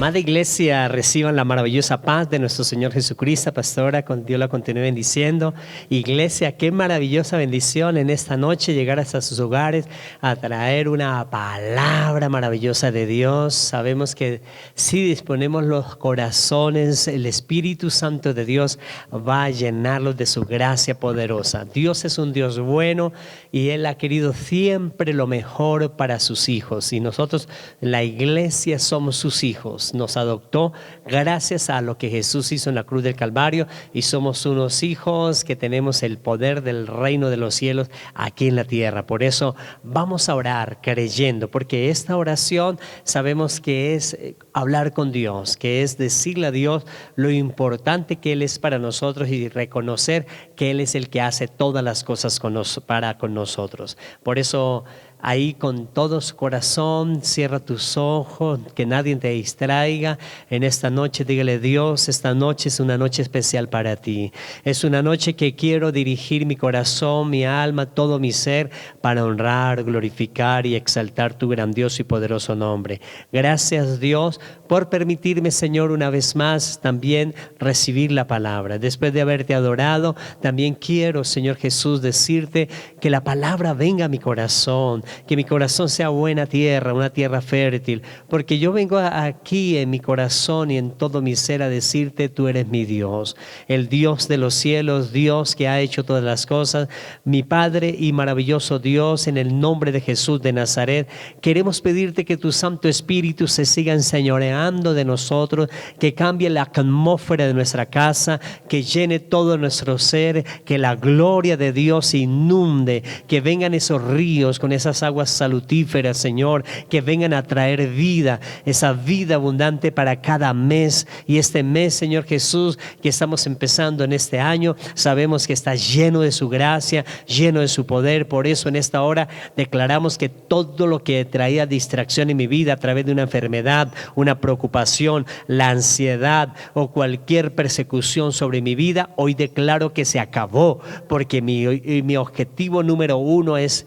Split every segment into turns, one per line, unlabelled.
Amada iglesia, reciban la maravillosa paz de nuestro Señor Jesucristo. Pastora, con Dios la continúe bendiciendo. Iglesia, qué maravillosa bendición en esta noche llegar hasta sus hogares a traer una palabra maravillosa de Dios. Sabemos que si disponemos los corazones, el Espíritu Santo de Dios va a llenarlos de su gracia poderosa. Dios es un Dios bueno y Él ha querido siempre lo mejor para sus hijos. Y nosotros, la iglesia, somos sus hijos. Nos adoptó gracias a lo que Jesús hizo en la cruz del Calvario y somos unos hijos que tenemos el poder del reino de los cielos aquí en la tierra. Por eso vamos a orar creyendo, porque esta oración sabemos que es hablar con Dios, que es decirle a Dios lo importante que Él es para nosotros y reconocer que Él es el que hace todas las cosas con nosotros. Por eso ahí con todo su corazón, cierra tus ojos, que nadie te distraiga. En esta noche dígale: Dios, esta noche es una noche especial para ti. Es una noche que quiero dirigir mi corazón, mi alma, todo mi ser para honrar, glorificar y exaltar tu grandioso y poderoso nombre. Gracias, Dios, por permitirme, Señor, una vez más también recibir la palabra. Después de haberte adorado, también quiero, Señor Jesús, decirte que la palabra venga a mi corazón, que mi corazón sea buena tierra, una tierra fértil, porque yo vengo aquí en mi corazón y en todo mi ser a decirte: tú eres mi Dios, el Dios de los cielos, Dios que ha hecho todas las cosas, mi Padre y maravilloso Dios. En el nombre de Jesús de Nazaret, queremos pedirte que tu Santo Espíritu se siga enseñoreando de nosotros, que cambie la atmósfera de nuestra casa, que llene todo nuestro ser, que la gloria de Dios inunde, que vengan esos ríos con esas aguas salutíferas, Señor, que vengan a traer vida, esa vida abundante para cada mes. Y este mes, Señor Jesús, que estamos empezando en este año, sabemos que está lleno de su gracia, lleno de su poder. Por eso en esta hora declaramos que todo lo que traía distracción en mi vida a través de una enfermedad, una preocupación, la ansiedad o cualquier persecución sobre mi vida, hoy declaro que se acabó, porque mi objetivo número uno es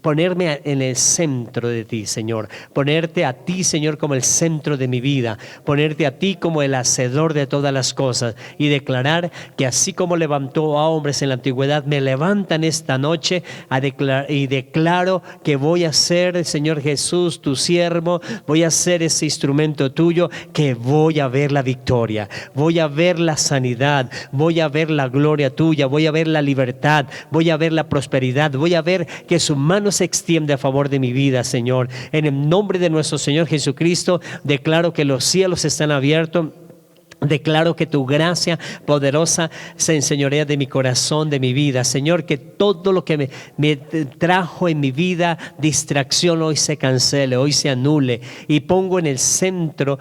ponerme en el centro de ti, Señor. Ponerte a ti, Señor, como el centro de mi vida. Ponerte a ti como el hacedor de todas las cosas. Y declarar que así como levantó a hombres en la antigüedad, me levantan esta noche y declaro que voy a ser, Señor Jesús, tu siervo. Voy a ser ese instrumento tuyo, que voy a ver la victoria. Voy a ver la sanidad. Voy a ver la gloria tuya. Voy a ver la libertad. Voy a ver la prosperidad. Voy a ver que su mano se extiende a favor de mi vida, Señor. En el nombre de nuestro Señor Jesucristo, declaro que los cielos están abiertos. Declaro que tu gracia poderosa se enseñorea de mi corazón, de mi vida. Señor, que todo lo que me trajo en mi vida distracción hoy se cancele, hoy se anule. Y pongo en el centro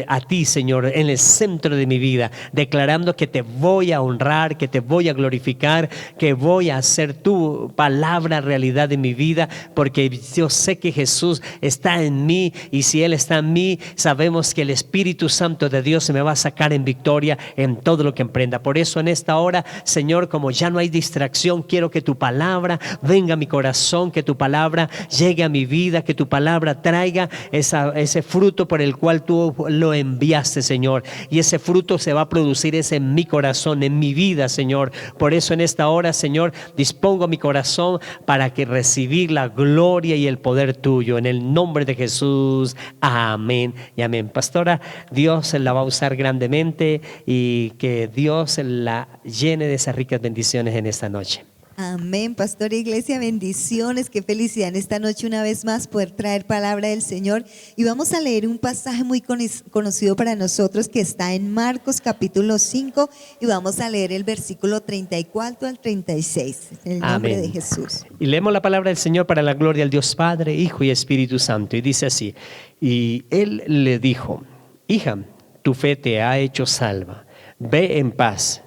a ti, Señor, en el centro de mi vida, declarando que te voy a honrar, que te voy a glorificar, que voy a hacer tu palabra realidad en mi vida, porque yo sé que Jesús está en mí, y si Él está en mí, sabemos que el Espíritu Santo de Dios se me va a sacar en victoria en todo lo que emprenda. Por eso en esta hora, Señor, como ya no hay distracción, quiero que tu palabra venga a mi corazón, que tu palabra llegue a mi vida, que tu palabra traiga ese fruto por el cual tú lo enviaste, Señor, y ese fruto se va a producir en mi corazón, en mi vida, Señor. Por eso en esta hora, Señor, dispongo mi corazón para que recibir la gloria y el poder tuyo, en el nombre de Jesús. Amén y amén. Pastora, Dios la va a usar grandemente y que Dios la llene de esas ricas bendiciones en esta noche.
Amén, pastor. Iglesia, bendiciones, qué felicidad en esta noche una vez más poder traer palabra del Señor. Y vamos a leer un pasaje muy conocido para nosotros que está en Marcos capítulo 5, y vamos a leer el versículo 34 al 36, en el nombre
Amén.
de Jesús.
Y leemos la palabra del Señor para la gloria del Dios Padre, Hijo y Espíritu Santo. Y dice así: y Él le dijo: hija, tu fe te ha hecho salva, ve en paz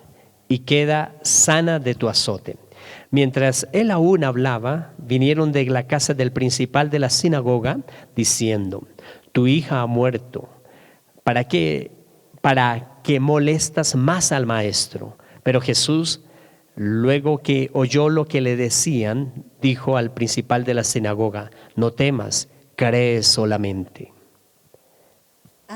y queda sana de tu azote. Mientras él aún hablaba, vinieron de la casa del principal de la sinagoga, diciendo: tu hija ha muerto, ¿para qué molestas más al maestro? Pero Jesús, luego que oyó lo que le decían, dijo al principal de la sinagoga: no temas, cree solamente.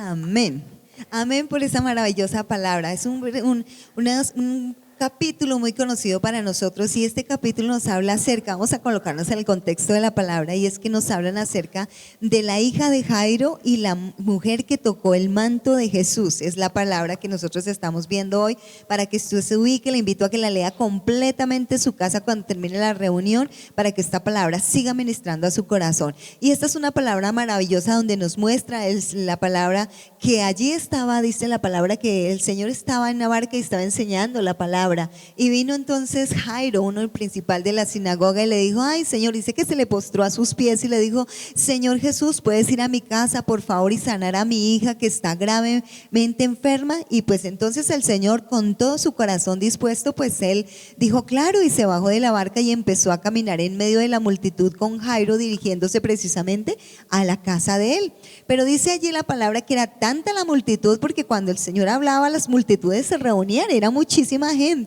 Amén. Amén por esa maravillosa palabra. Es un capítulo muy conocido para nosotros y este capítulo nos habla acerca, vamos a colocarnos en el contexto de la palabra, y es que nos hablan acerca de la hija de Jairo y la mujer que tocó el manto de Jesús. Es la palabra que nosotros estamos viendo hoy. Para que usted se ubique, le invito a que la lea completamente en su casa cuando termine la reunión, para que esta palabra siga ministrando a su corazón. Y esta es una palabra maravillosa donde nos muestra, es la palabra que allí estaba, dice la palabra que el Señor estaba en la barca y estaba enseñando la palabra. Y vino entonces Jairo, uno el principal de la sinagoga, y le dijo: ay, Señor, dice que se le postró a sus pies y le dijo: Señor Jesús, ¿puedes ir a mi casa por favor y sanar a mi hija que está gravemente enferma? Y pues entonces el Señor, con todo su corazón dispuesto, pues él dijo claro, y se bajó de la barca y empezó a caminar en medio de la multitud con Jairo, dirigiéndose precisamente a la casa de él. Pero dice allí la palabra que era tanta la multitud, porque cuando el Señor hablaba las multitudes se reunían, era muchísima gente.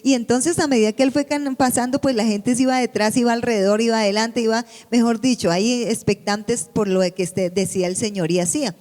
Y entonces a medida que él fue pasando, pues la gente se iba detrás, iba alrededor, iba adelante, iba, mejor dicho, ahí expectantes por lo que decía el Señor y hacía.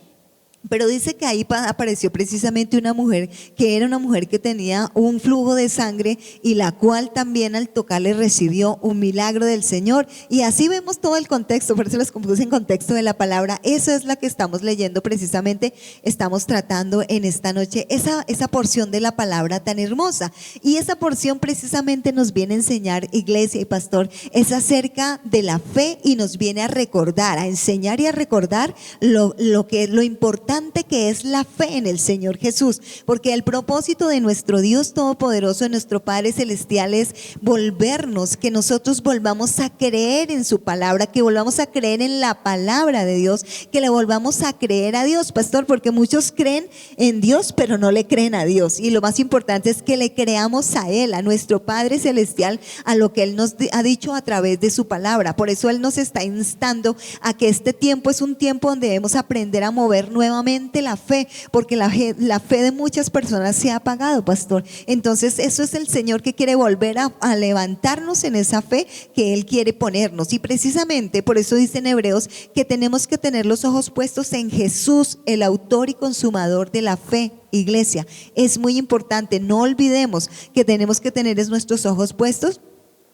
Pero dice que ahí apareció precisamente una mujer, que era una mujer que tenía un flujo de sangre, y la cual también al tocarle recibió un milagro del Señor. Y así vemos todo el contexto, por eso les compuse en contexto de la palabra. Eso es la que estamos leyendo precisamente, estamos tratando en esta noche, esa porción de la palabra tan hermosa. Y esa porción precisamente nos viene a enseñar, iglesia y pastor, es acerca de la fe, y nos viene a recordar, a enseñar y a recordar lo importante que es la fe en el Señor Jesús, porque el propósito de nuestro Dios Todopoderoso, de nuestro Padre Celestial, es volvernos, que nosotros volvamos a creer en su palabra, que volvamos a creer en la palabra de Dios, que le volvamos a creer a Dios, pastor, porque muchos creen en Dios pero no le creen a Dios, y lo más importante es que le creamos a Él, a nuestro Padre Celestial, a lo que Él nos ha dicho a través de su palabra. Por eso Él nos está instando a que este tiempo es un tiempo donde debemos aprender a mover nuevamente la fe, porque la fe de muchas personas se ha apagado, pastor. Entonces eso es el Señor que quiere volver a levantarnos en esa fe que Él quiere ponernos, y precisamente por eso dice en Hebreos que tenemos que tener los ojos puestos en Jesús, el autor y consumador de la fe. Iglesia, es muy importante, no olvidemos que tenemos que tener nuestros ojos puestos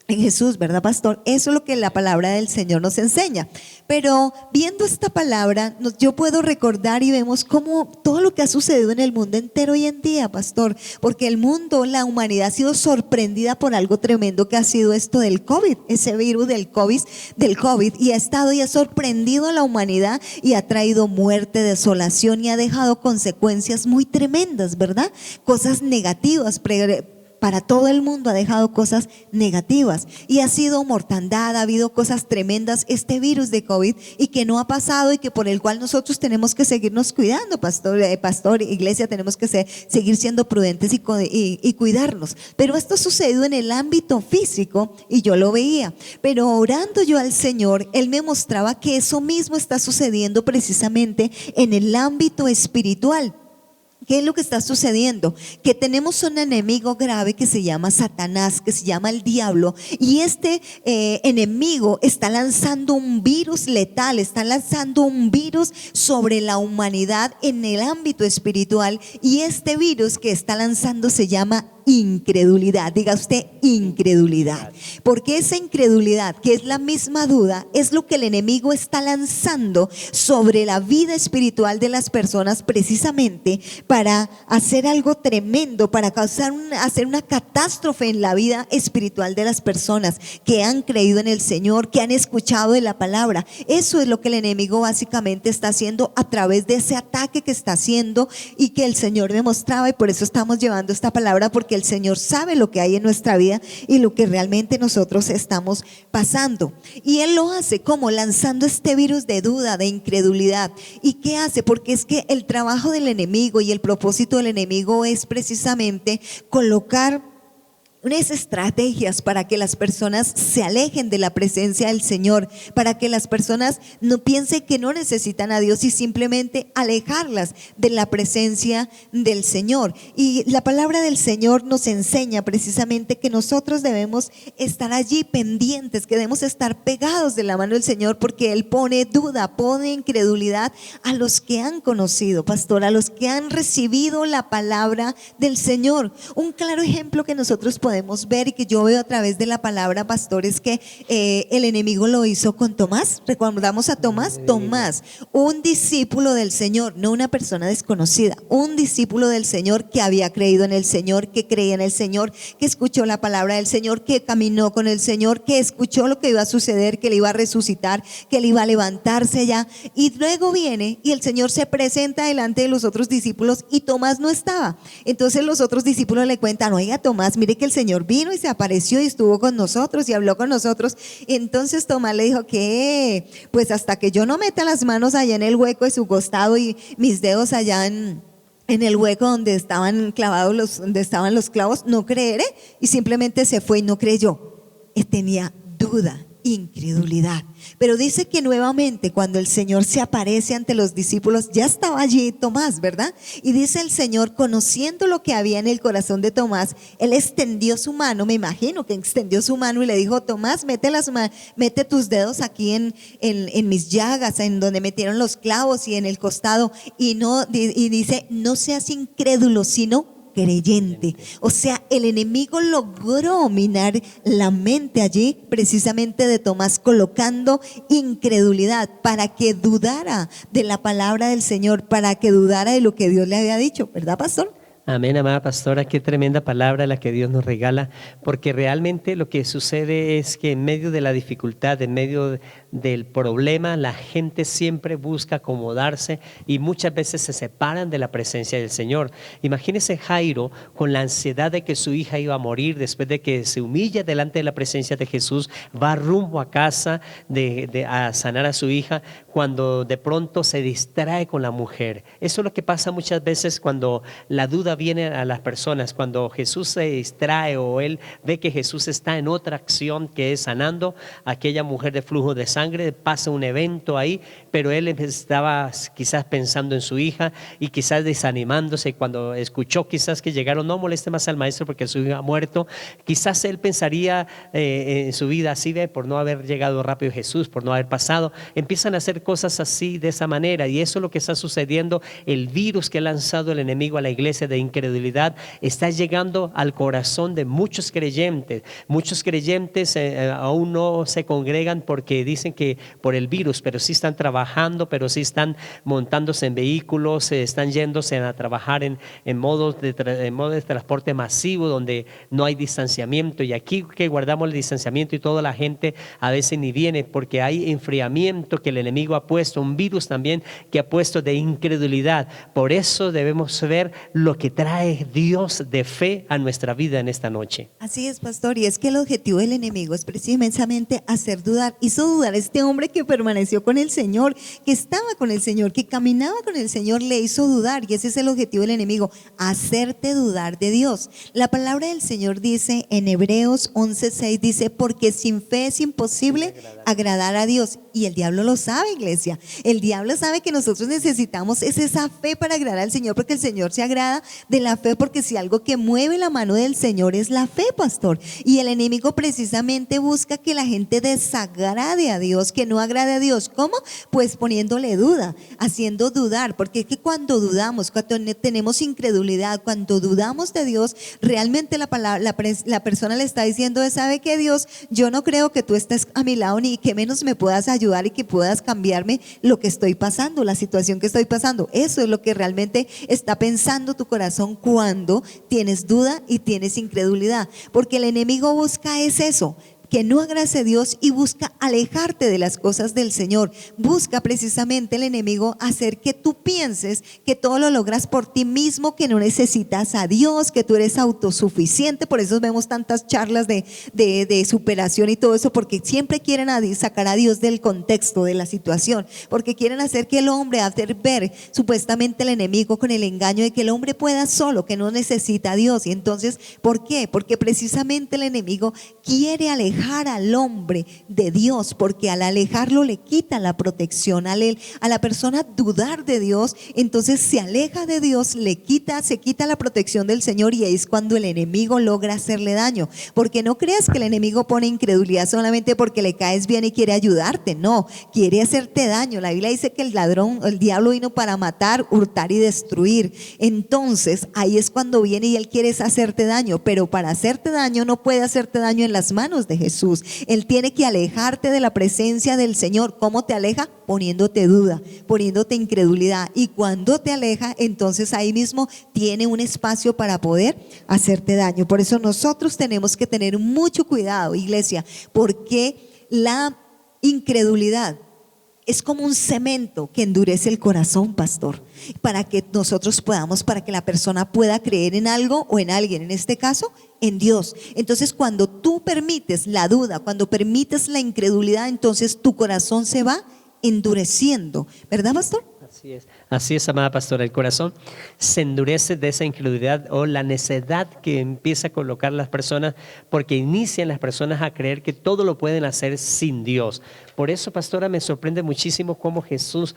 en Jesús, ¿verdad, pastor? Eso es lo que la palabra del Señor nos enseña. Pero viendo esta palabra, yo puedo recordar y vemos cómo todo lo que ha sucedido en el mundo entero hoy en día, pastor, porque el mundo, la humanidad ha sido sorprendida por algo tremendo que ha sido esto del COVID, ese virus del COVID, y ha estado y ha sorprendido a la humanidad y ha traído muerte, desolación, y ha dejado consecuencias muy tremendas, ¿verdad? Cosas negativas, para todo el mundo ha dejado cosas negativas, y ha sido mortandad, ha habido cosas tremendas, este virus de COVID, y que no ha pasado, y que por el cual nosotros tenemos que seguirnos cuidando, pastor, iglesia, tenemos que seguir siendo prudentes y cuidarnos. Pero esto sucedió en el ámbito físico y yo lo veía, pero orando yo al Señor, Él me mostraba que eso mismo está sucediendo precisamente en el ámbito espiritual. ¿Qué es lo que está sucediendo? Que tenemos un enemigo grave que se llama Satanás, que se llama el diablo, y este enemigo está lanzando un virus letal, está lanzando un virus sobre la humanidad en el ámbito espiritual, y este virus que está lanzando se llama incredulidad. Diga usted incredulidad, porque esa incredulidad, que es la misma duda, es lo que el enemigo está lanzando sobre la vida espiritual de las personas, precisamente para hacer algo tremendo, para hacer una catástrofe en la vida espiritual de las personas que han creído en el Señor, que han escuchado de la palabra. Eso es lo que el enemigo básicamente está haciendo a través de ese ataque que está haciendo, y que el Señor me mostraba, y por eso estamos llevando esta palabra, porque el Señor sabe lo que hay en nuestra vida y lo que realmente nosotros estamos pasando, y Él lo hace como lanzando este virus de duda, de incredulidad. ¿Y qué hace? Porque es que el trabajo del enemigo y el propósito del enemigo es precisamente colocar unas estrategias para que las personas se alejen de la presencia del Señor, para que las personas no piensen que no necesitan a Dios y simplemente alejarlas de la presencia del Señor. Y la palabra del Señor nos enseña precisamente que nosotros debemos estar allí pendientes, que debemos estar pegados de la mano del Señor, porque Él pone duda, pone incredulidad a los que han conocido, pastor, a los que han recibido la palabra del Señor. Un claro ejemplo que nosotros podemos ver y que yo veo a través de la palabra, pastor, es que el enemigo lo hizo con Tomás. ¿Recordamos a Tomás? Tomás, un discípulo del Señor, no una persona desconocida, un discípulo del Señor que había creído en el Señor, que creía en el Señor, que escuchó la palabra del Señor, que caminó con el Señor, que escuchó lo que iba a suceder, que le iba a resucitar, que le iba a levantarse ya. Y luego viene y el Señor se presenta delante de los otros discípulos y Tomás no estaba. Entonces los otros discípulos le cuentan: oiga, Tomás, mire que el Señor vino y se apareció y estuvo con nosotros y habló con nosotros. Entonces Tomás le dijo que pues hasta que yo no meta las manos allá en el hueco de su costado y mis dedos allá en el hueco donde estaban clavados donde estaban los clavos, no creeré. Y simplemente se fue y no creyó. Él tenía duda, incredulidad. Pero dice que nuevamente cuando el Señor se aparece ante los discípulos, ya estaba allí Tomás, ¿verdad? Y dice el Señor, conociendo lo que había en el corazón de Tomás, Él extendió su mano, me imagino que extendió su mano y le dijo: Tomás, mete tus dedos aquí en mis llagas, en donde metieron los clavos y en el costado, y dice: no seas incrédulo, sino creyente. O sea, el enemigo logró minar la mente allí precisamente de Tomás, colocando incredulidad para que dudara de la palabra del Señor, para que dudara de lo que Dios le había dicho, ¿verdad, pastor?
Amén, amada pastora, qué tremenda palabra la que Dios nos regala, porque realmente lo que sucede es que en medio de la dificultad, en medio del problema, la gente siempre busca acomodarse y muchas veces se separan de la presencia del Señor. Imagínese Jairo con la ansiedad de que su hija iba a morir, después de que se humilla delante de la presencia de Jesús, va rumbo a casa a sanar a su hija, cuando de pronto se distrae con la mujer. Eso es lo que pasa muchas veces cuando la duda viene a las personas, cuando Jesús se distrae o él ve que Jesús está en otra acción que es sanando a aquella mujer de flujo de sangre. Pasa un evento ahí, pero él estaba quizás pensando en su hija y quizás desanimándose. Cuando escuchó quizás que llegaron: no moleste más al maestro porque su hija ha muerto, quizás él pensaría en su vida así, por no haber llegado rápido Jesús, por no haber pasado. Empiezan a hacer cosas así, de esa manera, y eso es lo que está sucediendo. El virus que ha lanzado el enemigo a la iglesia de incredulidad está llegando al corazón de muchos creyentes. Muchos creyentes aún no se congregan porque dicen que por el virus, pero sí están trabajando, pero sí están montándose en vehículos, están yéndose a trabajar en modos de transporte masivo donde no hay distanciamiento. Y aquí que guardamos el distanciamiento y toda la gente a veces ni viene porque hay enfriamiento que el enemigo ha puesto, un virus también que ha puesto de incredulidad. Por eso debemos ver lo que trae Dios de fe a nuestra vida en esta noche.
Así es, pastor, y es que el objetivo del enemigo es precisamente hacer dudar. Hizo dudar a este hombre que permaneció con el Señor, que estaba con el Señor, que caminaba con el Señor, le hizo dudar, y ese es el objetivo del enemigo, hacerte dudar de Dios. La palabra del Señor dice en Hebreos 11:6, dice: porque sin fe es imposible agradar a Dios. Y el diablo lo sabe, iglesia. El diablo sabe que nosotros necesitamos esa fe para agradar al Señor, porque el Señor se agrada de la fe, porque si algo que mueve la mano del Señor es la fe, pastor. Y el enemigo precisamente busca que la gente desagrade a Dios, que no agrade a Dios. ¿Cómo? Pues poniéndole duda, haciendo dudar, porque es que cuando dudamos, cuando tenemos incredulidad, cuando dudamos de Dios, realmente la persona le está diciendo: ¿sabe qué, Dios? Yo no creo que tú estés a mi lado, ni que menos me puedas ayudar y que puedas cambiarme lo que estoy pasando, la situación que estoy pasando. Eso es lo que realmente está pensando tu corazón cuando tienes duda y tienes incredulidad, porque el enemigo busca es eso, que no agrade a Dios y busca alejarte de las cosas del Señor. Busca precisamente el enemigo hacer que tú pienses que todo lo logras por ti mismo, que no necesitas a Dios, que tú eres autosuficiente. Por eso vemos tantas charlas de superación y todo eso, porque siempre quieren sacar a Dios del contexto de la situación, porque quieren hacer que el hombre, hacer ver supuestamente el enemigo con el engaño de que el hombre pueda solo, que no necesita a Dios. Y entonces, ¿por qué? Porque precisamente el enemigo quiere alejar al hombre de Dios, porque al alejarlo le quita la protección a la persona dudar de Dios, entonces se aleja de Dios, se quita la protección del Señor, y ahí es cuando el enemigo logra hacerle daño. Porque no creas que el enemigo pone incredulidad solamente porque le caes bien y quiere ayudarte, no, quiere hacerte daño. La Biblia dice que el diablo vino para matar, hurtar y destruir. Entonces ahí es cuando viene y él quiere hacerte daño, pero para hacerte daño no puede hacerte daño en las manos de Jesús. Él tiene que alejarte de la presencia del Señor. ¿Cómo te aleja? Poniéndote duda, poniéndote incredulidad, y cuando te aleja, entonces ahí mismo tiene un espacio para poder hacerte daño. Por eso nosotros tenemos que tener mucho cuidado, iglesia, porque la incredulidad es como un cemento que endurece el corazón, pastor, para que nosotros podamos, para que la persona pueda creer en algo o en alguien, en este caso en Dios. Entonces cuando tú permites la duda, cuando permites la incredulidad, entonces tu corazón se va endureciendo, ¿verdad, pastor?
Así es, amada pastora. El corazón se endurece de esa incredulidad o la necedad que empieza a colocar las personas, porque inician las personas a creer que todo lo pueden hacer sin Dios. Por eso, pastora, me sorprende muchísimo cómo Jesús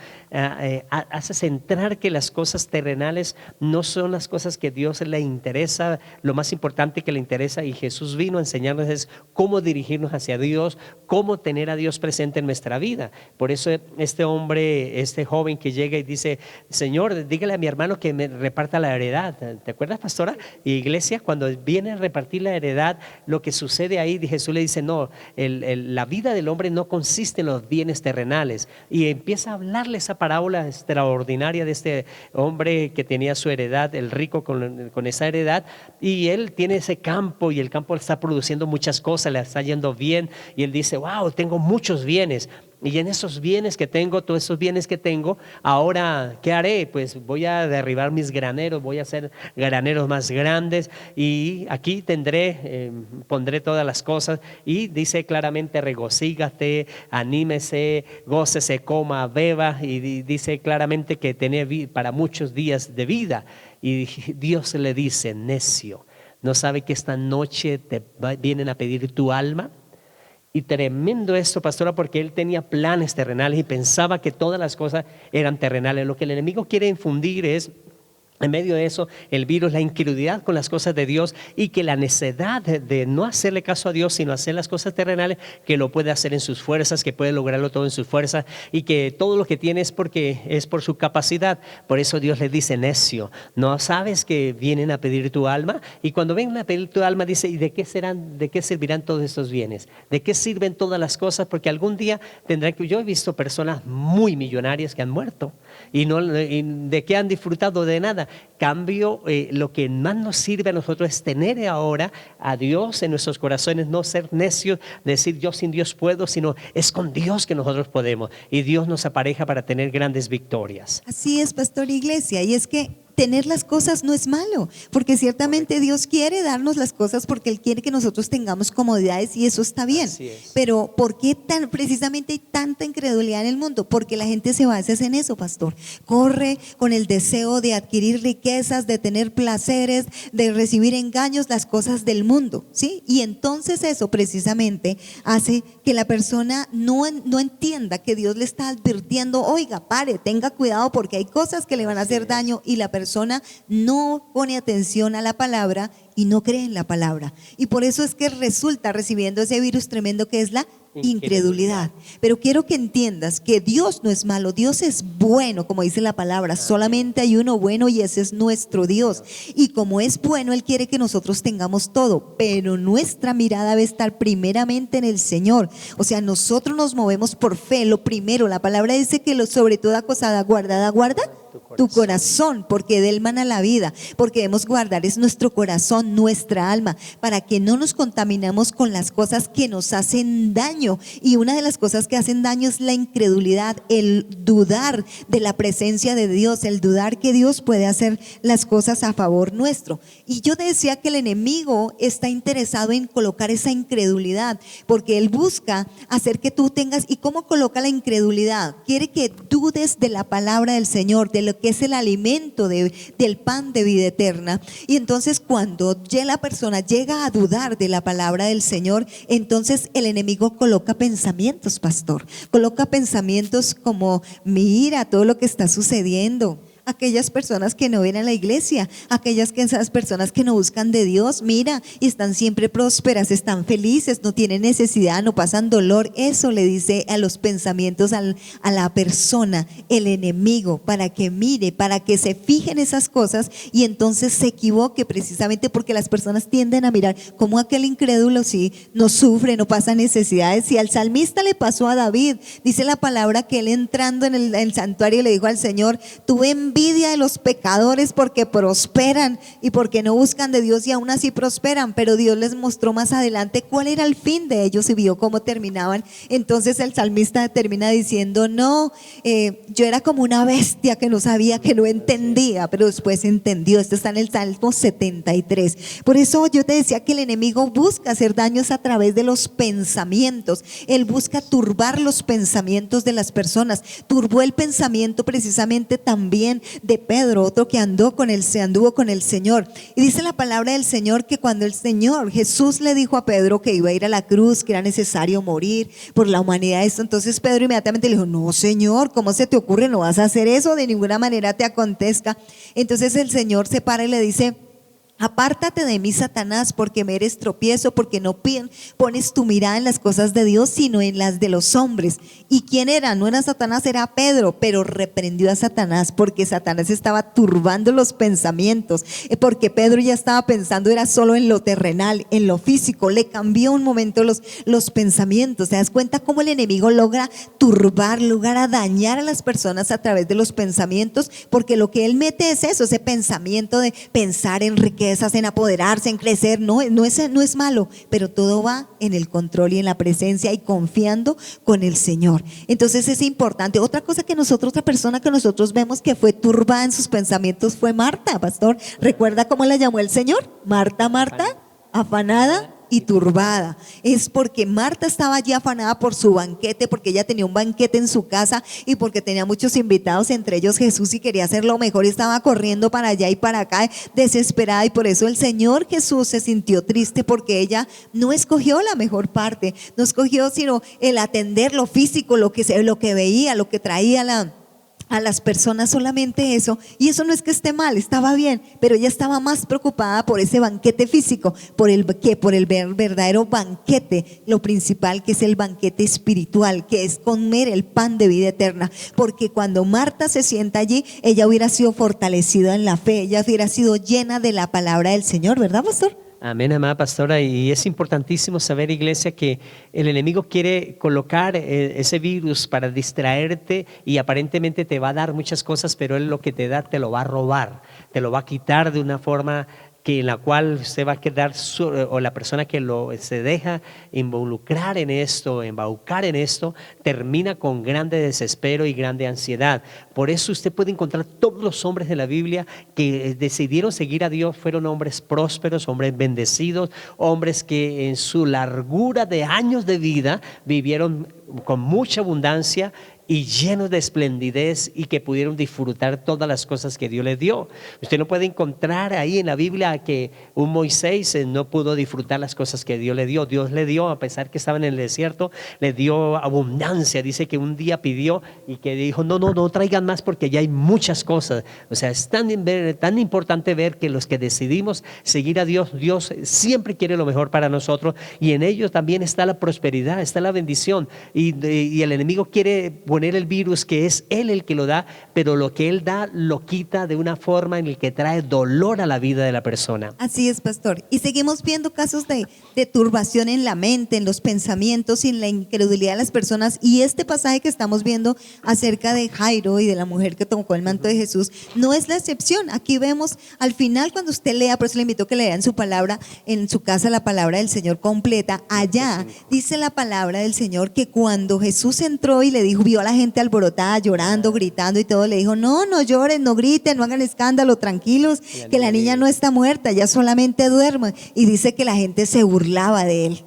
hace centrar que las cosas terrenales no son las cosas que Dios le interesa. Lo más importante que le interesa, y Jesús vino a enseñarnos, es cómo dirigirnos hacia Dios, cómo tener a Dios presente en nuestra vida. Por eso este hombre, este joven que llega y dice: Señor, dígale a mi hermano que me reparta la heredad. ¿Te acuerdas, pastora? Y iglesia, cuando viene a repartir la heredad, lo que sucede ahí, Jesús le dice: no, la vida del hombre no consiste en los bienes terrenales. Y empieza a hablarle esa parábola extraordinaria de este hombre que tenía su heredad, el rico con esa heredad, y él tiene ese campo, y el campo está produciendo muchas cosas, le está yendo bien, y él dice: wow, tengo muchos bienes. Y en esos bienes que tengo, todos esos bienes que tengo, ahora, ¿qué haré? Pues voy a derribar mis graneros, voy a hacer graneros más grandes, y aquí pondré todas las cosas. Y dice claramente: regocígate, anímese, gócese, coma, beba. Y dice claramente que tiene para muchos días de vida. Y Dios le dice: necio, ¿no sabe que esta noche te vienen a pedir tu alma? Y tremendo esto, pastora, porque él tenía planes terrenales y pensaba que todas las cosas eran terrenales. Lo que el enemigo quiere infundir es, en medio de eso, el virus, la incredulidad con las cosas de Dios, y que la necedad de no hacerle caso a Dios, sino hacer las cosas terrenales, que lo puede hacer en sus fuerzas, que puede lograrlo todo en sus fuerzas, y que todo lo que tiene es por su capacidad. Por eso Dios le dice: necio, ¿no sabes que vienen a pedir tu alma? Y cuando vengan a pedir tu alma, dice: ¿y de qué servirán todos estos bienes? ¿De qué sirven todas las cosas? Porque algún día tendrán que... Yo he visto personas muy millonarias que han muerto, y de qué han disfrutado, de nada. Cambio, lo que más nos sirve a nosotros es tener ahora a Dios en nuestros corazones, no ser necios, decir yo sin Dios puedo, sino es con Dios que nosotros podemos, y Dios nos apareja para tener grandes victorias.
Así es, pastor, iglesia, y es que tener las cosas no es malo, porque ciertamente Dios quiere darnos las cosas porque Él quiere que nosotros tengamos comodidades, y eso está bien. Pero ¿por qué precisamente hay tanta incredulidad en el mundo? Porque la gente se basa en eso, pastor. Corre con el deseo de adquirir riquezas, de tener placeres, de recibir engaños, las cosas del mundo, ¿sí? Y entonces eso precisamente hace que la persona no entienda que Dios le está advirtiendo: oiga, pare, tenga cuidado, porque hay cosas que le van a hacer daño, y la persona no pone atención a la palabra y no cree en la palabra, y por eso es que resulta recibiendo ese virus tremendo que es la incredulidad. Pero quiero que entiendas que Dios no es malo, Dios es bueno, como dice la palabra. Solamente hay uno bueno, y ese es nuestro Dios, y como es bueno, Él quiere que nosotros tengamos todo, pero nuestra mirada debe estar primeramente en el Señor. O sea, nosotros nos movemos por fe. Lo primero, la palabra dice que sobre toda cosa guardada, guarda tu corazón, porque de él mana la vida, porque debemos guardar es nuestro corazón, nuestra alma, para que no nos contaminamos con las cosas que nos hacen daño. Y una de las cosas que hacen daño es la incredulidad, el dudar de la presencia de Dios, el dudar que Dios puede hacer las cosas a favor nuestro. Y yo decía que el enemigo está interesado en colocar esa incredulidad, porque él busca hacer que tú tengas. ¿Y cómo coloca la incredulidad? Quiere que dudes de la palabra del Señor, de lo que es el alimento del pan de vida eterna. Y entonces cuando ya la persona llega a dudar de la palabra del Señor, entonces el enemigo coloca pensamientos, pastor. Coloca pensamientos como: mira todo lo que está sucediendo. Aquellas personas que no vienen a la iglesia, esas personas que no buscan de Dios, mira, y están siempre prósperas, están felices, no tienen necesidad, no pasan dolor. Eso le dice a los pensamientos a la persona, el enemigo, para que mire, para que se fije en esas cosas y entonces se equivoque, precisamente porque las personas tienden a mirar como aquel incrédulo sí no sufre, no pasa necesidades. Y al salmista le pasó a David, dice la palabra que él entrando en el santuario le dijo al Señor: tuve envidia de los pecadores porque prosperan y porque no buscan de Dios y aún así prosperan, pero Dios les mostró más adelante cuál era el fin de ellos y vio cómo terminaban. Entonces el salmista termina diciendo: no, yo era como una bestia que no sabía, que no entendía, pero después entendió. Esto está en el Salmo 73. Por eso yo te decía que el enemigo busca hacer daños a través de los pensamientos. Él busca turbar los pensamientos de las personas. Turbó el pensamiento precisamente también de Pedro, otro que anduvo con el Señor. Y dice la palabra del Señor que cuando el Señor Jesús le dijo a Pedro que iba a ir a la cruz, que era necesario morir por la humanidad, entonces Pedro inmediatamente le dijo: no, Señor, ¿cómo se te ocurre? No vas a hacer eso, de ninguna manera te acontezca. Entonces el Señor se para y le dice: apártate de mí, Satanás, porque me eres tropiezo, porque no pones tu mirada en las cosas de Dios, sino en las de los hombres. ¿Y quién era? No era Satanás, era Pedro, pero reprendió a Satanás porque Satanás estaba turbando los pensamientos, porque Pedro ya estaba pensando era solo en lo terrenal, en lo físico. Le cambió un momento los pensamientos. ¿Te das cuenta cómo el enemigo logra turbar, logra dañar a las personas a través de los pensamientos? Porque lo que él mete es eso, ese pensamiento de pensar en riqueza, en apoderarse, en crecer. No es malo, pero todo va en el control y en la presencia y confiando con el Señor. Entonces es importante. Otra persona que nosotros vemos que fue turbada en sus pensamientos fue Marta, pastor. ¿Recuerda cómo la llamó el Señor? Marta, afanada y turbada. Es porque Marta estaba allí afanada por su banquete, porque ella tenía un banquete en su casa y porque tenía muchos invitados, entre ellos Jesús, y quería hacer lo mejor y estaba corriendo para allá y para acá desesperada. Y por eso el Señor Jesús se sintió triste, porque ella no escogió la mejor parte, no escogió sino el atender lo físico, lo que veía, lo que traía a las personas, solamente eso. Y eso no es que esté mal, estaba bien, pero ella estaba más preocupada por ese banquete físico, por el verdadero banquete, lo principal, que es el banquete espiritual, que es comer el pan de vida eterna. Porque cuando Marta se sienta allí, ella hubiera sido fortalecida en la fe, ella hubiera sido llena de la palabra del Señor, ¿verdad, pastor?
Amén, amada pastora. Y es importantísimo saber, iglesia, que el enemigo quiere colocar ese virus para distraerte, y aparentemente te va a dar muchas cosas, pero él lo que te da te lo va a robar, te lo va a quitar de una forma en la cual usted va a quedar, o la persona que se deja involucrar en esto, embaucar en esto, termina con grande desespero y grande ansiedad. Por eso usted puede encontrar todos los hombres de la Biblia que decidieron seguir a Dios, fueron hombres prósperos, hombres bendecidos, hombres que en su largura de años de vida vivieron con mucha abundancia y llenos de esplendidez, y que pudieron disfrutar todas las cosas que Dios les dio. Usted no puede encontrar ahí en la Biblia que un Moisés no pudo disfrutar las cosas que Dios le dio. Dios le dio, a pesar que estaba en el desierto, le dio abundancia. Dice que un día pidió y que dijo: no traigan más, porque ya hay muchas cosas. O sea, es tan importante ver que los que decidimos seguir a Dios, Dios siempre quiere lo mejor para nosotros, y en ello también está la prosperidad, está la bendición. y el enemigo quiere poner el virus, que es él el que lo da, pero lo que él da lo quita de una forma en la que trae dolor a la vida de la persona.
Así es, pastor. Y seguimos viendo casos de turbación en la mente, en los pensamientos y en la incredulidad de las personas. Y este pasaje que estamos viendo acerca de Jairo y de la mujer que tocó el manto de Jesús no es la excepción. Aquí vemos al final, cuando usted lea, por eso le invito a que lea en su palabra, en su casa, la palabra del Señor completa. Allá dice la palabra del Señor que cuando Jesús entró y le dijo, vio a la gente alborotada, llorando, gritando y todo, le dijo, no lloren, no griten, no hagan escándalo, tranquilos, que la niña no está muerta, ya solamente duerme. Y dice que la gente se burlaba de él.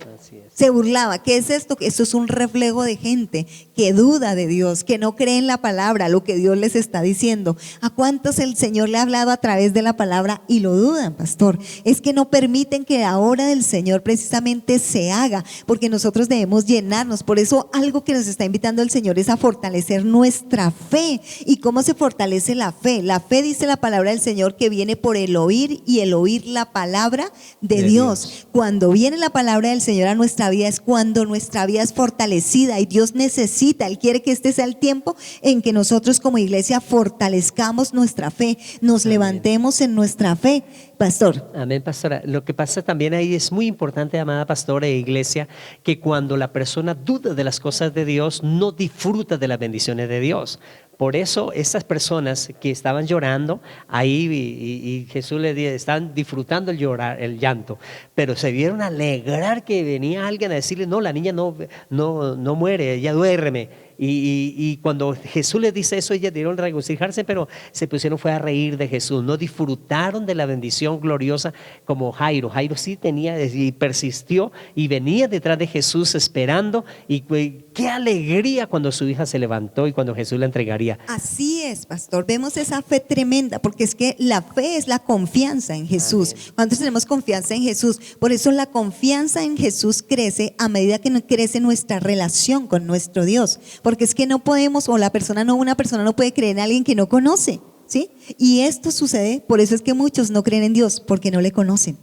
Se burlaba. ¿Qué es esto? Esto es un reflejo de gente que duda de Dios, que no cree en la palabra, lo que Dios les está diciendo. ¿A cuántos el Señor le ha hablado a través de la palabra y lo dudan, pastor? Es que no permiten que la obra del Señor precisamente se haga, porque nosotros debemos llenarnos. Por eso algo que nos está invitando el Señor es a fortalecer nuestra fe. ¿Y cómo se fortalece la fe? La fe, dice la palabra del Señor, que viene por el oír, y el oír la palabra de Dios. Cuando viene la palabra del Señor a nuestra vida es cuando nuestra vida es fortalecida, y Dios necesita, Él quiere que este sea el tiempo en que nosotros como iglesia fortalezcamos nuestra fe, nos levantemos en nuestra fe, pastor.
Amén, pastora. Lo que pasa también ahí es muy importante, amada pastora e iglesia, que cuando la persona duda de las cosas de Dios, no disfruta de las bendiciones de Dios. Por eso estas personas que estaban llorando ahí y Jesús les dijo, estaban disfrutando el llanto, pero se vieron alegrar que venía alguien a decirle, no, la niña no muere, ella duerme. Y cuando Jesús les dice eso, ellas dieron regocijarse, pero se pusieron fue a reír de Jesús. No disfrutaron de la bendición gloriosa como Jairo. Jairo sí tenía y persistió y venía detrás de Jesús esperando. Y qué alegría cuando su hija se levantó y cuando Jesús la entregaría.
Así es, pastor. Vemos esa fe tremenda, porque es que la fe es la confianza en Jesús. ¿Cuántos tenemos confianza en Jesús? Por eso la confianza en Jesús crece a medida que crece nuestra relación con nuestro Dios. Porque es que no podemos, o una persona no puede creer en alguien que no conoce, ¿sí? Y esto sucede, por eso es que muchos no creen en Dios, porque no le conocen.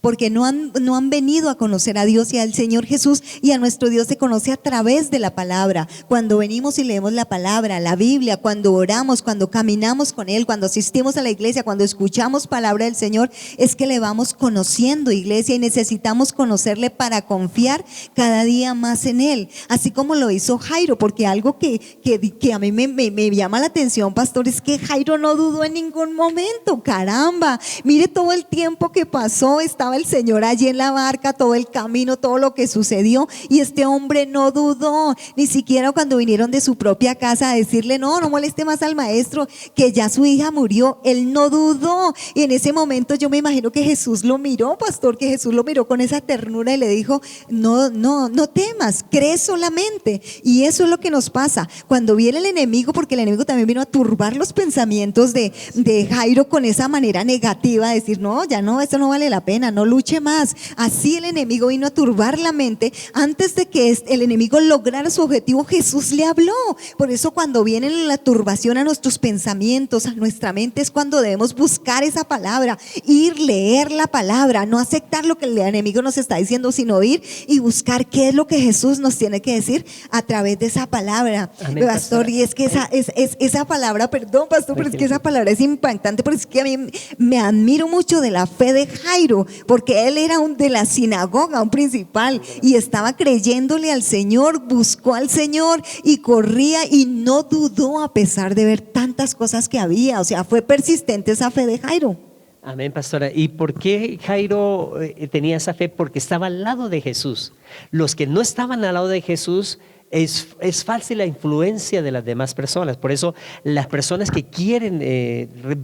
Porque no han venido a conocer a Dios y al Señor Jesús, y a nuestro Dios se conoce a través de la palabra. Cuando venimos y leemos la palabra, la Biblia, cuando oramos, cuando caminamos con Él, cuando asistimos a la iglesia, cuando escuchamos palabra del Señor, es que le vamos conociendo, iglesia, y necesitamos conocerle para confiar cada día más en Él, así como lo hizo Jairo. Porque algo que a mí me llama la atención, pastor, es que Jairo no dudó en ningún momento. Caramba, mire todo el tiempo que pasó, estaba el Señor allí en la barca, todo el camino, todo lo que sucedió, y este hombre no dudó, ni siquiera cuando vinieron de su propia casa a decirle, no moleste más al maestro, que ya su hija murió, él no dudó. Y en ese momento yo me imagino que Jesús lo miró, pastor, que Jesús lo miró con esa ternura y le dijo, no temas, cree solamente. Y eso es lo que nos pasa cuando viene el enemigo, porque el enemigo también vino a turbar los pensamientos de Jairo con esa manera negativa, de decir, no, esto no vale la pena, no luche más. Así el enemigo vino a turbar la mente. Antes de que el enemigo lograra su objetivo, Jesús le habló. Por eso cuando viene la turbación a nuestros pensamientos, a nuestra mente, es cuando debemos buscar esa palabra, leer la palabra, no aceptar lo que el enemigo nos está diciendo, sino ir y buscar qué es lo que Jesús nos tiene que decir a través de esa palabra. Amén, pastor. Y es que esa palabra, perdón, pastor, pero es que esa palabra es impactante, porque es que a mí me admiro mucho de la fe de Jairo, porque él era de la sinagoga, un principal, y estaba creyéndole al Señor, buscó al Señor y corría y no dudó a pesar de ver tantas cosas que había. O sea, fue persistente esa fe de Jairo.
Amén, pastora. ¿Y por qué Jairo tenía esa fe? Porque estaba al lado de Jesús. Los que no estaban al lado de Jesús, es fácil la influencia de las demás personas. Por eso las personas que quieren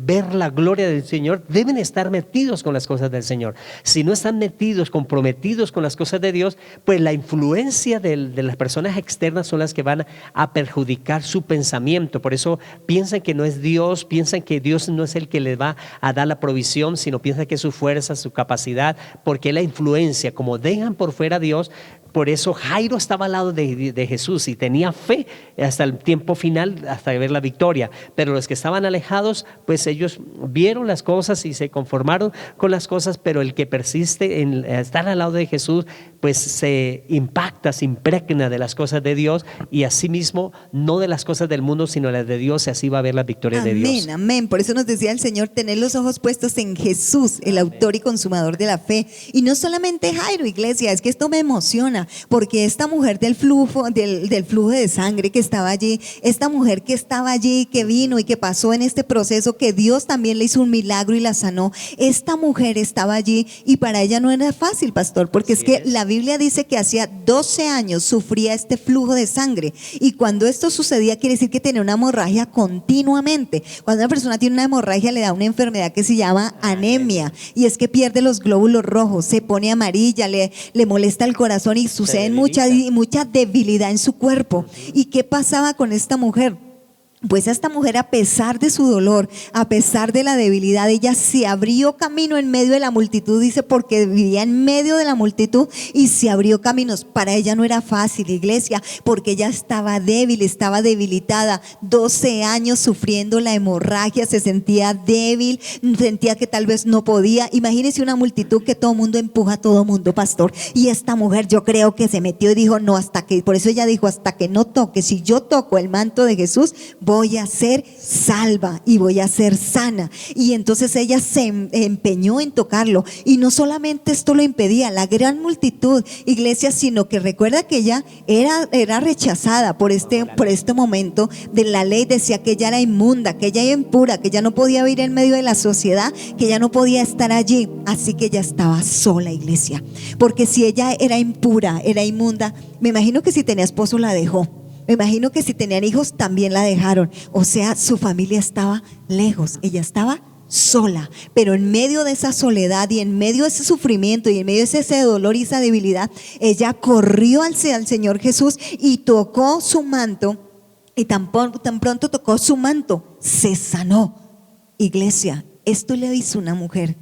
ver la gloria del Señor deben estar metidos con las cosas del Señor. Si no están metidos, comprometidos con las cosas de Dios, pues la influencia de las personas externas son las que van a perjudicar su pensamiento. Por eso piensan que no es Dios, piensan que Dios no es el que les va a dar la provisión, sino piensan que es su fuerza, su capacidad, porque la influencia, como dejan por fuera a Dios, Por eso Jairo estaba al lado de Jesús y tenía fe hasta el tiempo final, hasta ver la victoria. Pero los que estaban alejados, pues ellos vieron las cosas y se conformaron con las cosas, pero el que persiste en estar al lado de Jesús, pues se impacta, se impregna de las cosas de Dios, y asimismo no de las cosas del mundo, sino las de Dios, y así va a ver las victorias de Dios.
Amén, amén. Por eso nos decía el Señor, tener los ojos puestos en Jesús, el autor y consumador de la fe. Y no solamente Jairo, iglesia, es que esto me emociona, porque esta mujer del flujo de sangre que estaba allí, esta mujer que estaba allí, que vino y que pasó en este proceso, que Dios también le hizo un milagro y la sanó, esta mujer estaba allí, y para ella no era fácil, pastor, porque es que la Biblia dice que hacía 12 años sufría este flujo de sangre, y cuando esto sucedía quiere decir que tenía una hemorragia continuamente. Cuando una persona tiene una hemorragia le da una enfermedad que se llama anemia, y es que pierde los glóbulos rojos, se pone amarilla, le molesta el corazón y sucede mucha debilidad en su cuerpo. ¿Y qué pasaba con esta mujer? Pues esta mujer, a pesar de su dolor, a pesar de la debilidad, ella se abrió camino en medio de la multitud, dice, porque vivía en medio de la multitud y se abrió caminos. Para ella no era fácil, iglesia, porque ella estaba débil, estaba debilitada, 12 años sufriendo la hemorragia, se sentía débil, sentía que tal vez no podía. Imagínense una multitud que todo mundo empuja a todo mundo, pastor, y esta mujer yo creo que se metió y dijo, no, hasta que, por eso ella dijo, hasta que no toque, si yo toco el manto de Jesús, voy a ser salva y voy a ser sana. Y entonces ella se empeñó en tocarlo, y no solamente esto lo impedía la gran multitud, iglesia, sino que recuerda que ella era rechazada por este momento de la ley. Decía que ella era inmunda, que ella era impura, que ella no podía vivir en medio de la sociedad, que ella no podía estar allí. Así que ella estaba sola, iglesia, porque si ella era impura, era inmunda, me imagino que si tenía esposo la dejó. Me imagino que si tenían hijos también la dejaron. O sea, su familia estaba lejos, ella estaba sola. Pero en medio de esa soledad y en medio de ese sufrimiento y en medio de ese dolor y esa debilidad, ella corrió al Señor Jesús y tocó su manto. Y tan pronto tocó su manto, se sanó. Iglesia, esto le hizo una mujer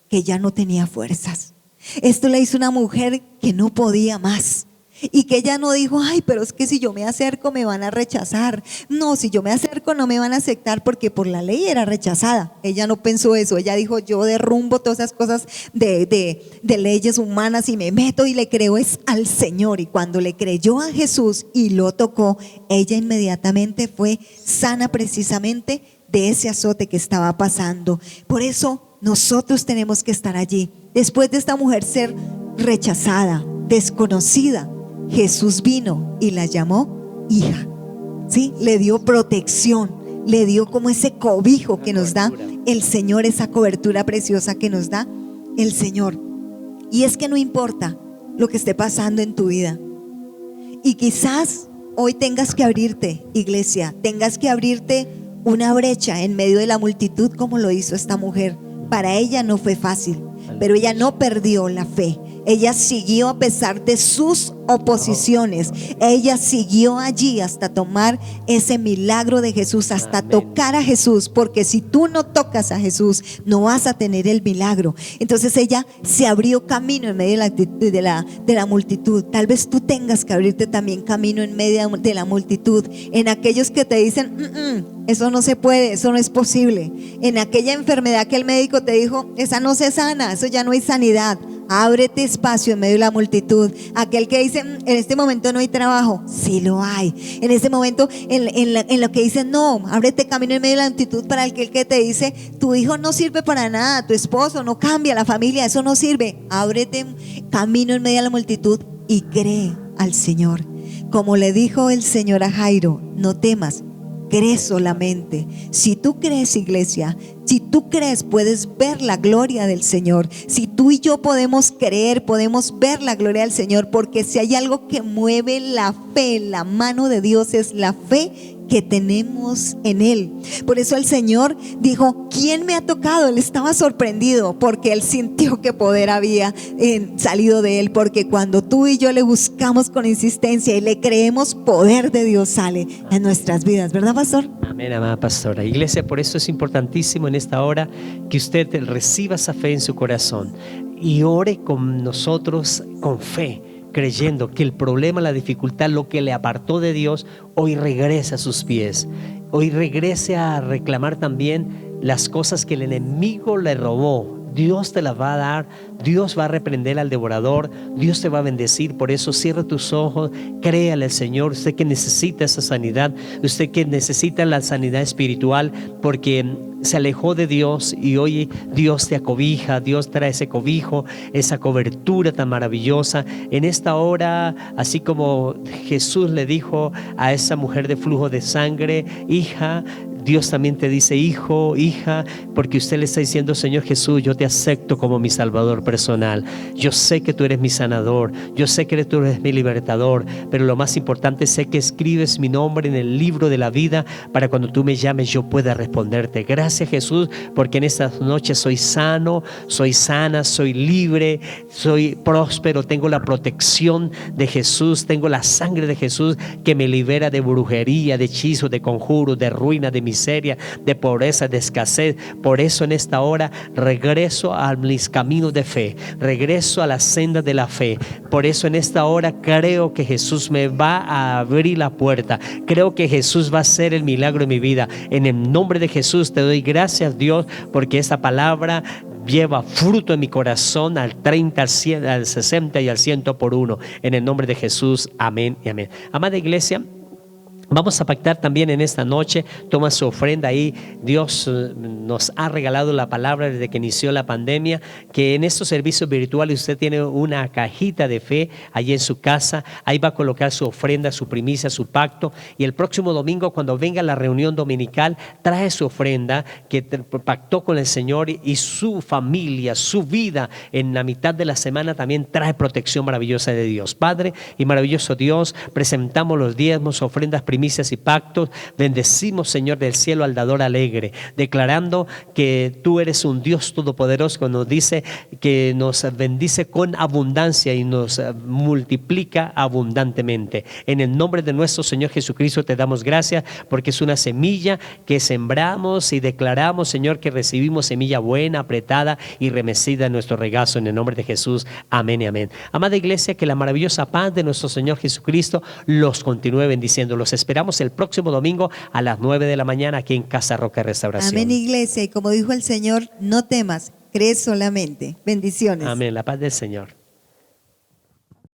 que ya no tenía fuerzas. Esto le hizo una mujer que no podía más. Y que ella no dijo, ay, pero es que si yo me acerco me van a rechazar. No, si yo me acerco no me van a aceptar, porque por la ley era rechazada. Ella no pensó eso. Ella dijo, yo derrumbo todas esas cosas de leyes humanas y me meto y le creo es al Señor. Y cuando le creyó a Jesús y lo tocó, ella inmediatamente fue sana, precisamente de ese azote que estaba pasando. Por eso nosotros tenemos que estar allí. Después de esta mujer ser rechazada, desconocida, Jesús vino y la llamó hija, ¿sí? Le dio protección, le dio como ese cobijo que nos da el Señor, esa cobertura preciosa que nos da el Señor. Y es que no importa lo que esté pasando en tu vida, y quizás hoy tengas que abrirte, iglesia, tengas que abrirte una brecha en medio de la multitud como lo hizo esta mujer. Para ella no fue fácil, pero ella no perdió la fe. Ella siguió a pesar de sus oposiciones. Ella siguió allí hasta tomar ese milagro de Jesús, hasta tocar a Jesús, porque si tú no tocas a Jesús no vas a tener el milagro. Entonces ella se abrió camino en medio de la multitud. Tal vez tú tengas que abrirte también camino en medio de la multitud, en aquellos que te dicen eso no se puede, eso no es posible, en aquella enfermedad que el médico te dijo, esa no se sana, eso ya no hay sanidad. Ábrete espacio en medio de la multitud. Aquel que dice, en este momento no hay trabajo, sí lo hay. En este momento, en lo que dice, no, ábrete camino en medio de la multitud. Para aquel que te dice, tu hijo no sirve para nada, tu esposo no cambia, la familia, eso no sirve. Ábrete camino en medio de la multitud y cree al Señor. Como le dijo el Señor a Jairo, no temas, cree solamente. Si tú crees, iglesia, si tú crees, puedes ver la gloria del Señor. Si tú y yo podemos creer, podemos ver la gloria del Señor, porque si hay algo que mueve la fe, la mano de Dios, es la fe que tenemos en Él. Por eso el Señor dijo, ¿quién me ha tocado? Él estaba sorprendido porque Él sintió que poder había salido de Él, porque cuando tú y yo le buscamos con insistencia y le creemos, poder de Dios sale en nuestras vidas, ¿verdad, pastor?
Amén, amada pastora. Iglesia, por eso es importantísimo en esta hora que usted reciba esa fe en su corazón y ore con nosotros con fe, creyendo que el problema, la dificultad, lo que le apartó de Dios, hoy regrese a sus pies. Hoy regrese a reclamar también las cosas que el enemigo le robó. Dios te las va a dar, Dios va a reprender al devorador, Dios te va a bendecir. Por eso cierra tus ojos, créale al Señor. Usted que necesita esa sanidad, usted que necesita la sanidad espiritual, porque se alejó de Dios y hoy Dios te acobija, Dios trae ese cobijo, esa cobertura tan maravillosa. En esta hora, así como Jesús le dijo a esa mujer de flujo de sangre, hija, Dios también te dice, hijo, hija, porque usted le está diciendo, Señor Jesús, yo te acepto como mi Salvador personal. Yo sé que tú eres mi sanador, yo sé que tú eres mi libertador, pero lo más importante, sé que escribes mi nombre en el libro de la vida para cuando tú me llames yo pueda responderte. Gracias, Jesús, porque en estas noches soy sano, soy sana, soy libre, soy próspero, tengo la protección de Jesús, tengo la sangre de Jesús que me libera de brujería, de hechizos, de conjuros, de ruina, de miseria, de pobreza, de escasez. Por eso en esta hora regreso a mis caminos de fe, regreso a la senda de la fe. Por eso en esta hora creo que Jesús me va a abrir la puerta, creo que Jesús va a hacer el milagro en mi vida. En el nombre de Jesús te doy gracias, Dios, porque esta palabra lleva fruto en mi corazón al 30, al 100, al 60 y al 100 por uno. En el nombre de Jesús, amén y amén. Amada iglesia, vamos a pactar también en esta noche. Toma su ofrenda ahí. Dios nos ha regalado la palabra desde que inició la pandemia, que en estos servicios virtuales usted tiene una cajita de fe allí en su casa. Ahí va a colocar su ofrenda, su primicia, su pacto. Y el próximo domingo, cuando venga la reunión dominical, trae su ofrenda que pactó con el Señor, y su familia, su vida en la mitad de la semana también trae protección maravillosa de Dios. Padre y maravilloso Dios, presentamos los diezmos, ofrendas, primicias y pactos. Bendecimos, Señor del cielo, al dador alegre, declarando que tú eres un Dios todopoderoso, que nos dice que nos bendice con abundancia y nos multiplica abundantemente. En el nombre de nuestro Señor Jesucristo te damos gracias, porque es una semilla que sembramos y declaramos, Señor, que recibimos semilla buena, apretada y remecida en nuestro regazo. En el nombre de Jesús, amén y amén. Amada iglesia, que la maravillosa paz de nuestro Señor Jesucristo los continúe bendiciendo. Los esperamos el próximo domingo a las 9 de la mañana aquí en Casa Roca Restauración.
Amén, iglesia. Y como dijo el Señor, no temas, cree solamente. Bendiciones.
Amén. La paz del Señor.